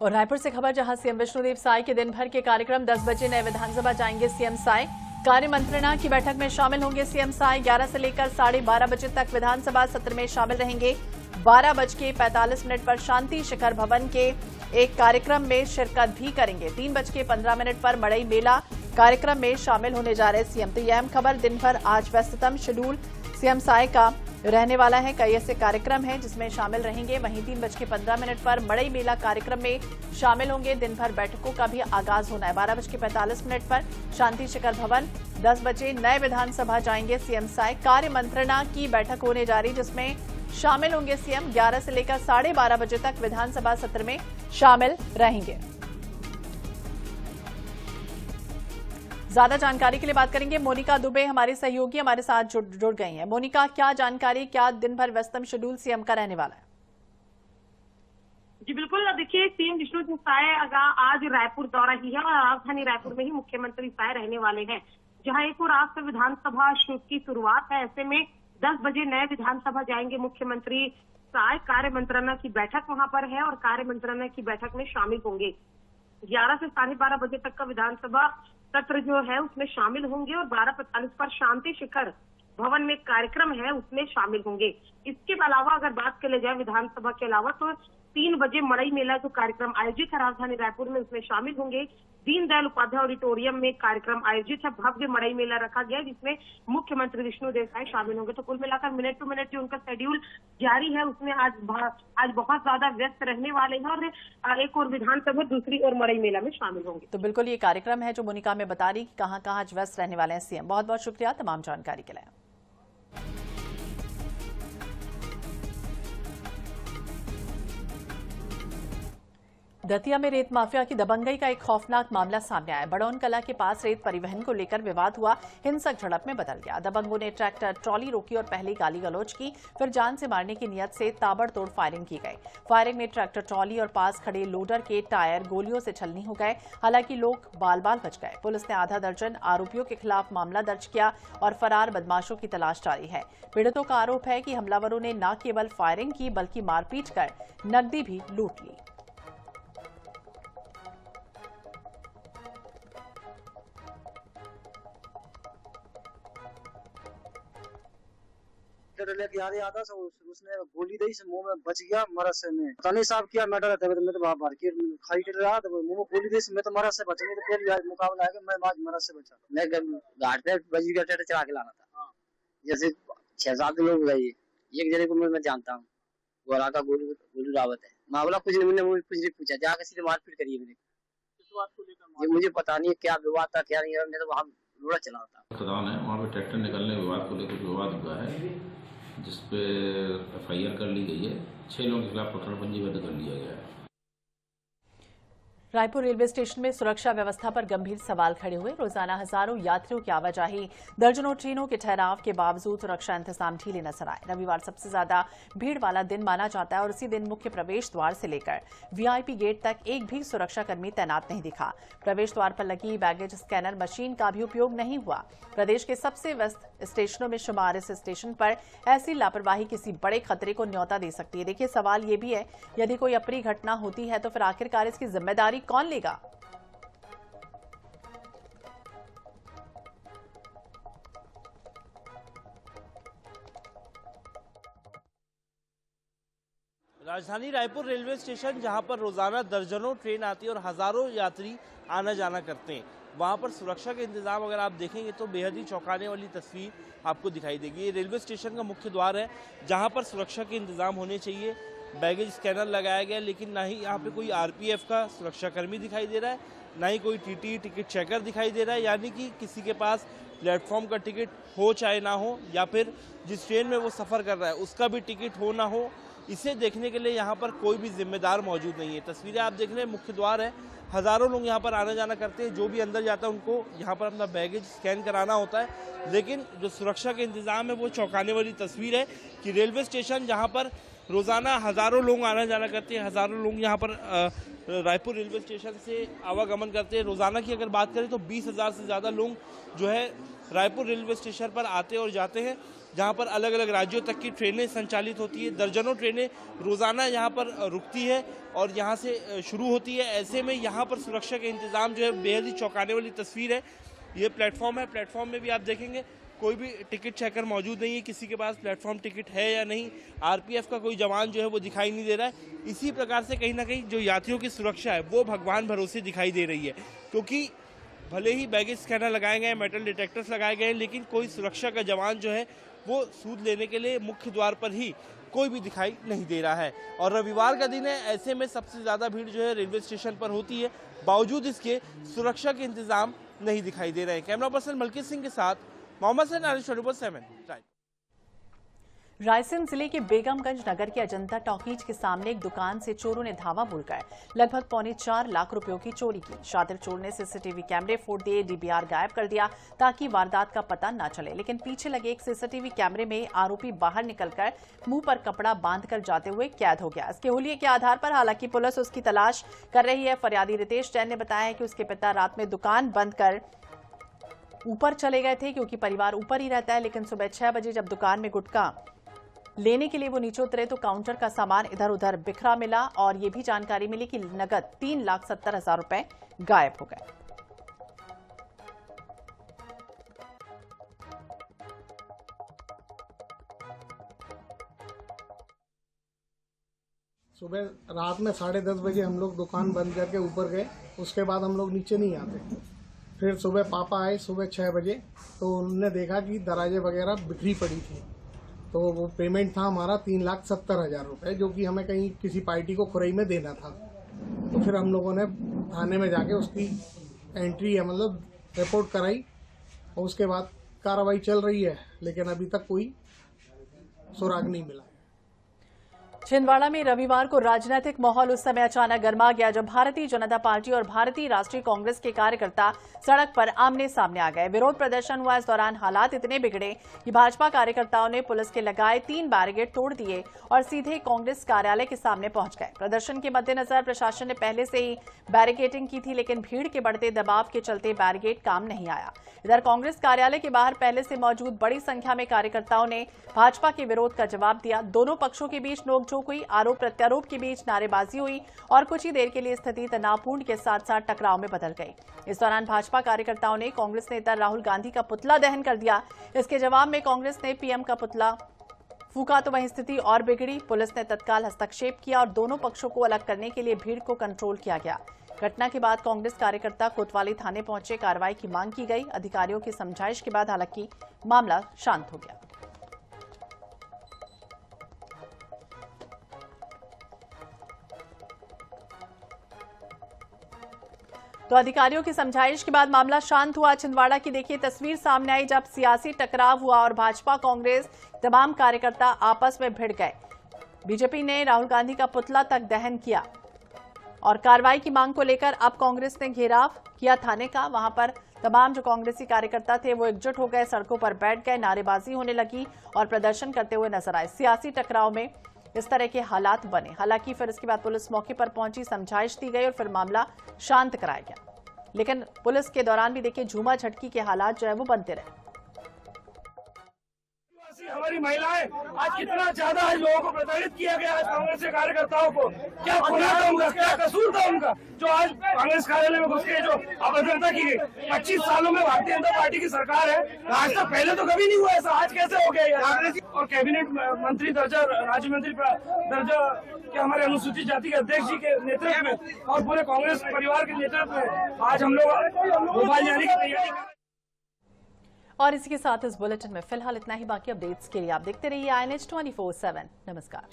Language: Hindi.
और रायपुर से खबर, जहां सीएम विष्णुदेव साय के दिन भर के कार्यक्रम 10 बजे नए विधानसभा जाएंगे सीएम साय। कार्य मंत्रणा की बैठक में शामिल होंगे सीएम साय। 11 से लेकर 12:30 बजे तक विधानसभा सत्र में शामिल रहेंगे। 12:45 पर शांति शिखर भवन के एक कार्यक्रम में शिरकत भी करेंगे। 3:15 पर मड़ई मेला कार्यक्रम में शामिल होने जा रहे सीएम। तो यह अहम खबर, दिन भर आज व्यस्ततम शेड्यूल सीएम साय का रहने वाला है। कई ऐसे कार्यक्रम हैं जिसमें शामिल रहेंगे। वहीं 3:15 पर मड़ई मेला कार्यक्रम में शामिल होंगे। दिन भर बैठकों का भी आगाज होना है। 12:45 पर शांति शिखर भवन, 10 बजे नए विधानसभा जाएंगे सीएम साय। कार्य मंत्रणा की बैठक होने जा रही, जिसमें शामिल होंगे सीएम। 11 से लेकर 12:30 बजे तक विधानसभा सत्र में शामिल रहेंगे। ज्यादा जानकारी के लिए बात करेंगे। मोनिका दुबे हमारे सहयोगी हमारे साथ जुड़ गई हैं। मोनिका, क्या जानकारी, क्या दिन भर व्यस्तम शेड्यूल सीएम का रहने वाला है? जी बिल्कुल, देखिए सीएम विष्णुदेव साय आज रायपुर दौरा ही है और राजधानी रायपुर में ही मुख्यमंत्री साय रहने वाले हैं, जहां एक और आज से विधानसभा की शुरुआत है। ऐसे में 10 बजे नए विधानसभा जाएंगे मुख्यमंत्री साय। कार्य मंत्रणा की बैठक वहां पर है और कार्य मंत्रणा की बैठक में शामिल होंगे। 11 से 12:30 बजे तक का विधानसभा सत्र जो है उसमें शामिल होंगे और 12:45 पर शांति शिखर भवन में कार्यक्रम है उसमें शामिल होंगे। इसके अलावा अगर बात कर ले जाए विधानसभा के अलावा, तो 3 बजे मड़ई मेला जो कार्यक्रम आयोजित है राजधानी रायपुर में, उसमें शामिल होंगे। दीनदयाल उपाध्याय ऑडिटोरियम में कार्यक्रम आयोजित है। भव्य मड़ई मेला रखा गया है जिसमें मुख्यमंत्री विष्णुदेव साय शामिल होंगे। तो कुल मिलाकर मिनट टू मिनट जो उनका शेड्यूल जारी है उसमें आज बहुत ज्यादा व्यस्त रहने वाले हैं और एक और विधानसभा, दूसरी और मड़ई मेला में शामिल होंगे। तो बिल्कुल ये कार्यक्रम है जो मोनिका में बता रही कि कहां आज व्यस्त रहने वाले हैं सीएम। बहुत बहुत शुक्रिया तमाम जानकारी के लिए। दतिया में रेत माफिया की दबंगई का एक खौफनाक मामला सामने आया। बड़ौन कला के पास रेत परिवहन को लेकर विवाद हुआ, हिंसक झड़प में बदल गया। दबंगों ने ट्रैक्टर ट्रॉली रोकी और पहले गाली गलौज की, फिर जान से मारने की नियत से ताबड़तोड़ फायरिंग की गई। फायरिंग में ट्रैक्टर ट्रॉली और पास खड़े लोडर के टायर गोलियों से छलनी हो गए। हालांकि लोग बाल बाल बच गए। पुलिस ने आधा दर्जन आरोपियों के खिलाफ मामला दर्ज किया और फरार बदमाशों की तलाश जारी है। पीड़ितों का आरोप है कि हमलावरों ने न केवल फायरिंग की बल्कि मारपीट कर नकदी भी लूट ली। लेके आ रहा था, उसने गोली दी से मुंह में बच गया मरद से। में पता नहीं साहब क्या मैटर है, मैं तो वहां बाहर की खाई चल रहा था, मुंह में गोली दी से मैं तो मरद से बचा नहीं। तो फिर मुकाबला है कि मैं आज मरद से बचा। मैं घाट पे बजी का ट्रैक्टर चला के लाना था। जैसे 6-7 लोग गए, एक जने को मैं जानता हूँ, गोरा का गोलू रावत है। मामला कुछ नहीं, मैंने कुछ नहीं पूछा, जाकर सीधे मारपीट करी मैंने। ये मुझे पता नहीं क्या विवाद था क्या नहीं, मैं तो वहाँ लोड़ा चला था। खदान है, वहाँ पे ट्रैक्टर निकलने विवाद को लेकर विवाद हुआ है, जिसपे FIR कर ली गई है। 6 लोगों के खिलाफ पकड़बंदीबद्ध कर लिया गया है। रायपुर रेलवे स्टेशन में सुरक्षा व्यवस्था पर गंभीर सवाल खड़े हुए। रोजाना हजारों यात्रियों की आवाजाही, दर्जनों ट्रेनों के ठहराव के बावजूद सुरक्षा इंतजाम ढीले नजर आए। रविवार सबसे ज्यादा भीड़ वाला दिन माना जाता है और उसी दिन मुख्य प्रवेश द्वार से लेकर VIP गेट तक एक भी सुरक्षाकर्मी तैनात नहीं दिखा। प्रवेश द्वार पर लगी बैगेज स्कैनर मशीन का भी उपयोग नहीं हुआ। प्रदेश के सबसे व्यस्त स्टेशनों में शुमार इस स्टेशन पर ऐसी लापरवाही किसी बड़े खतरे को न्योता दे सकती है। देखिए, सवाल ये भी है, यदि कोई अप्रिय घटना होती है तो फिर आखिरकार इसकी जिम्मेदारी कौन लेगा? राजधानी रायपुर रेलवे स्टेशन, जहां पर रोजाना दर्जनों ट्रेन आती है और हजारों यात्री आना जाना करते हैं, वहां पर सुरक्षा के इंतजाम अगर आप देखेंगे तो बेहद ही चौंकाने वाली तस्वीर आपको दिखाई देगी। ये रेलवे स्टेशन का मुख्य द्वार है, जहां पर सुरक्षा के इंतजाम होने चाहिए। बैगेज स्कैनर लगाया गया, लेकिन ना ही यहाँ पे कोई RPF का सुरक्षाकर्मी दिखाई दे रहा है, ना ही कोई TT टिकट चेकर दिखाई दे रहा है। यानी कि किसी के पास प्लेटफॉर्म का टिकट हो चाहे ना हो, या फिर जिस ट्रेन में वो सफ़र कर रहा है उसका भी टिकट हो ना हो, इसे देखने के लिए यहाँ पर कोई भी जिम्मेदार मौजूद नहीं है। तस्वीरें आप देख रहे हैं, मुख्य द्वार है, हज़ारों लोग यहाँ पर आना जाना करते हैं। जो भी अंदर जाता है उनको यहाँ पर अपना बैगेज स्कैन कराना होता है, लेकिन जो सुरक्षा के इंतज़ाम है वो चौंकाने वाली तस्वीर है कि रेलवे स्टेशन, जहाँ पर रोज़ाना हज़ारों लोग आना जाना करते हैं, हज़ारों लोग यहाँ पर रायपुर रेलवे स्टेशन से आवागमन करते हैं। रोज़ाना की अगर बात करें तो 20,000 से ज़्यादा लोग जो है रायपुर रेलवे स्टेशन पर आते और जाते हैं। जहां पर अलग अलग राज्यों तक की ट्रेनें संचालित होती है। दर्जनों ट्रेनें रोजाना यहां पर रुकती है और यहां से शुरू होती है। ऐसे में यहां पर सुरक्षा के इंतजाम जो है बेहद ही चौंकाने वाली तस्वीर है। ये प्लेटफॉर्म है, प्लेटफॉर्म में भी आप देखेंगे कोई भी टिकट चेकर मौजूद नहीं है, किसी के पास प्लेटफॉर्म टिकट है या नहीं। आरपीएफ का कोई जवान जो है वो दिखाई नहीं दे रहा है। इसी प्रकार से कहीं ना कहीं जो यात्रियों की सुरक्षा है वो भगवान भरोसे दिखाई दे रही है, क्योंकि भले ही बैगेज स्कैनर लगाए गए, मेटल डिटेक्टर्स लगाए गए, लेकिन कोई सुरक्षा का जवान जो है वो सूद लेने के लिए मुख्य द्वार पर ही कोई भी दिखाई नहीं दे रहा है। और रविवार का दिन है, ऐसे में सबसे ज़्यादा भीड़ जो है रेलवे स्टेशन पर होती है, बावजूद इसके सुरक्षा के इंतजाम नहीं दिखाई दे रहे हैं। कैमरा पर्सन मलकीत सिंह के साथ मोहम्मद सैन, आरिश 24/7। रायसेन जिले के बेगमगंज नगर के अजंता टॉकीज के सामने एक दुकान से चोरों ने धावा बोलकर लगभग 4.25 लाख रुपयों की चोरी की। शातिर चोर ने सीसीटीवी कैमरे फोड़ दिए, डीवीआर गायब कर दिया ताकि वारदात का पता न चले। लेकिन पीछे लगे एक सीसीटीवी कैमरे में आरोपी बाहर निकलकर मुंह पर कपड़ा बांधकर जाते हुए कैद हो गया। इसके हुलिये के आधार पर हालांकि पुलिस उसकी तलाश कर रही है। फरियादी रितेश जैन ने बताया है कि उसके पिता रात में दुकान बंद कर ऊपर चले गए थे, क्योंकि परिवार ऊपर ही रहता है। लेकिन सुबह 6 बजे जब दुकान में गुटखा लेने के लिए वो नीचे उतरे तो काउंटर का सामान इधर उधर बिखरा मिला और ये भी जानकारी मिली कि नगद 3,70,000 रुपए गायब हो गए। सुबह रात में 10:30 बजे हम लोग दुकान बंद करके ऊपर गए, उसके बाद हम लोग नीचे नहीं आते। फिर सुबह पापा आए सुबह 6 बजे, तो उन्होंने देखा कि दराजे वगैरह बिखरी पड़ी थी। तो वो पेमेंट था हमारा 3,70,000 रुपये, जो कि हमें कहीं किसी पार्टी को खुरई में देना था। तो फिर हम लोगों ने थाने में जाके उसकी एंट्री है मतलब रिपोर्ट कराई और उसके बाद कार्रवाई चल रही है, लेकिन अभी तक कोई सुराग नहीं मिला। छिंदवाड़ा में रविवार को राजनीतिक माहौल उस समय अचानक गर्मा गया जब भारतीय जनता पार्टी और भारतीय राष्ट्रीय कांग्रेस के कार्यकर्ता सड़क पर आमने सामने आ गए। विरोध प्रदर्शन हुआ। इस दौरान हालात इतने बिगड़े कि भाजपा कार्यकर्ताओं ने पुलिस के लगाए 3 बैरिकेड तोड़ दिए और सीधे कांग्रेस कार्यालय के सामने पहुंच गए। प्रदर्शन के मद्देनजर प्रशासन ने पहले से ही बैरिकेडिंग की थी, लेकिन भीड़ के बढ़ते दबाव के चलते बैरिकेड काम नहीं आया। इधर कांग्रेस कार्यालय के बाहर पहले से मौजूद बड़ी संख्या में कार्यकर्ताओं ने भाजपा के विरोध का जवाब दिया। दोनों पक्षों के बीच नोकझोंक हुई, आरोप प्रत्यारोप के बीच नारेबाजी हुई और कुछ ही देर के लिए स्थिति तनावपूर्ण के साथ साथ टकराव में बदल गई। इस दौरान भाजपा कार्यकर्ताओं ने कांग्रेस नेता राहुल गांधी का पुतला दहन कर दिया। इसके जवाब में कांग्रेस ने पीएम का पुतला फूका तो वहीं स्थिति और बिगड़ी। पुलिस ने तत्काल हस्तक्षेप किया और दोनों पक्षों को अलग करने के लिए भीड़ को कंट्रोल किया गया। घटना के बाद कांग्रेस कार्यकर्ता कोतवाली थाने पहुंचे, कार्रवाई की मांग की गई। अधिकारियों की समझाइश के बाद हालांकि मामला शांत हो गया। तो अधिकारियों की समझाइश के बाद मामला शांत हुआ। छिंदवाड़ा की देखिए तस्वीर सामने आई जब सियासी टकराव हुआ और भाजपा कांग्रेस तमाम कार्यकर्ता आपस में भिड़ गए। बीजेपी ने राहुल गांधी का पुतला तक दहन किया और कार्रवाई की मांग को लेकर अब कांग्रेस ने घेराव किया थाने का। वहां पर तमाम जो कांग्रेसी कार्यकर्ता थे वो एकजुट हो गए, सड़कों पर बैठ गए, नारेबाजी होने लगी और प्रदर्शन करते हुए नजर आए। सियासी टकराव में इस तरह के हालात बने। हालांकि फिर इसके बाद पुलिस मौके पर पहुंची, समझाइश दी गई और फिर मामला शांत कराया गया। लेकिन पुलिस के दौरान भी देखिए झूमा झटकी के हालात जो है वो बनते रहे। हमारी महिलाएं आज कितना ज्यादा लोगों को प्रताड़ित किया गया। आज कांग्रेस के कार्यकर्ताओं को क्या गुनाह था उनका, क्या कसूर था उनका, जो आज कांग्रेस कार्यालय में घुस के जो अभद्रता की गई। 25 सालों में भारतीय जनता पार्टी की सरकार है, आज तक पहले तो कभी नहीं हुआ ऐसा, आज कैसे हो गया कांग्रेस। और कैबिनेट मंत्री दर्जा, राज्य मंत्री दर्जा के हमारे अनुसूचित जाति के अध्यक्ष जी के नेतृत्व में और पूरे कांग्रेस परिवार के नेतृत्व में आज हम लोग भोपाल जाने की तैयारी कर। और इसी के साथ इस बुलेटिन में फिलहाल इतना ही। बाकी अपडेट्स के लिए आप देखते रहिए INH 24/7। नमस्कार।